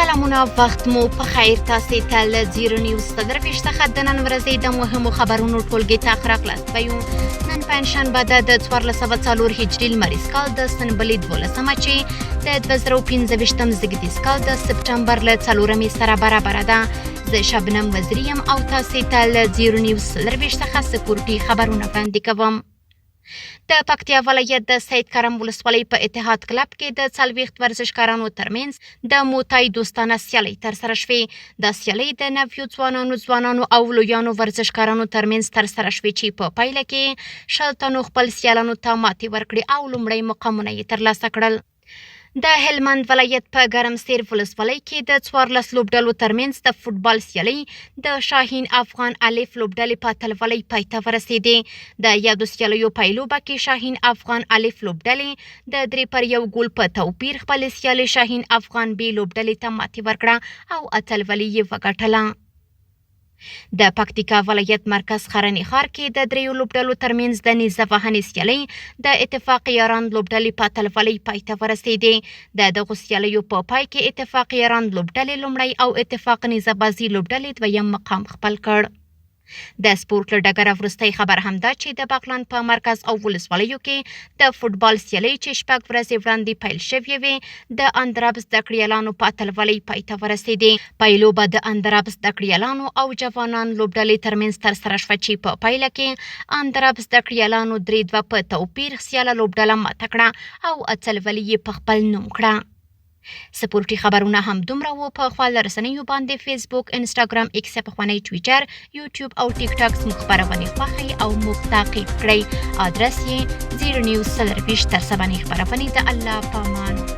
سلامونه، وخت مو په خیر. تاسې ته له زیرو نیوز څلرویشت څخه د نن ورځې د مهمو خبرونو ټولګې ته راخلاص کوو. نن پنجشنبه ده د 1404 هجري لمریز کال د سنبلې 12مه چې د 2025 زیږدیز کال د سپټمبر له 4مې سره برابره ده. زه شبنم وزیری یم او تاسې ته له زیرو نیوز څلرویشت څخه سپورټي خبرونه وړاندې کوم. د پکتیا ولایت د سید کرم ولسوالۍ په اتحاد کلب کې د 40 ورزشکارانو ترمنځ د موتای دوستانه سیالۍ ترسره شوې. دا سیالۍ د نویو ځوانانو او لویانو ورزشکارانو ترمنځ ترسره شوې چې په پایله کې 100 تنو خپل سیالانو ته ماتې ورکړې او لومړی مقامونه یې ترلاسه کړل. د هلمند ولایت په ګرمسیر ولسوالۍ کې د 14 لوبډلو ترمنځ د فوټبال سیالۍ د شاهین افغان الف لوبډلې په اتلولۍ پای ته ورسېدې. د یادو سیالیو پایلوبه کې شاهین افغان الف لوبډلې د 3-1 ګول په توپیر خپلې سیالۍ شاهین افغان بي لوبډلې ته ماتې ورکړه او اتلولۍ یې وګټله. د پکتیکا ولایت مرکز خرنی ښار کې د 3 لوبډلو ترمنځ د نیزه وهنې سیالۍ د اتفاق یاران لوبډلې په اتلولۍ پای ته ورسېدې. د دغو سیالیو په پای کې اتفاق یاران لوبډلې لومړی او اتفاق نیزه بازي لوبډلې دویم مقام خپل کړ. د سپورت له ډګره وروستی خبر همدا چې د بغلان په مرکز او ولسوالیو کې د فوټبال سیالۍ چې 6 ورځې وړاندې پیل شوې وې د اندراب زده کړیالانو په اتلولۍ پای ته ورسېدې. پایلوبه د اندراب زده کړیالانو او جوانان لوبډلې ترمنځ ترسره شوه چې په پایله کې اندراب زده کړیالانو 3-2 په توپیر سیاله لوبډله ماته کړه او اتلولۍ یې په خپل نوم کړه. سپورټي خبرونه هم دومره وو. په خپل رسنیو باندې فیسبوک، انسټاګرام، ایکس، پخوانی ټویټر، یوټیوب او ټیک ټاک زموږ خبرونه خوښئ او موږ تعقیب کړئ. ادرس یې 0news24. تر سبا خبرونه د الله په امان.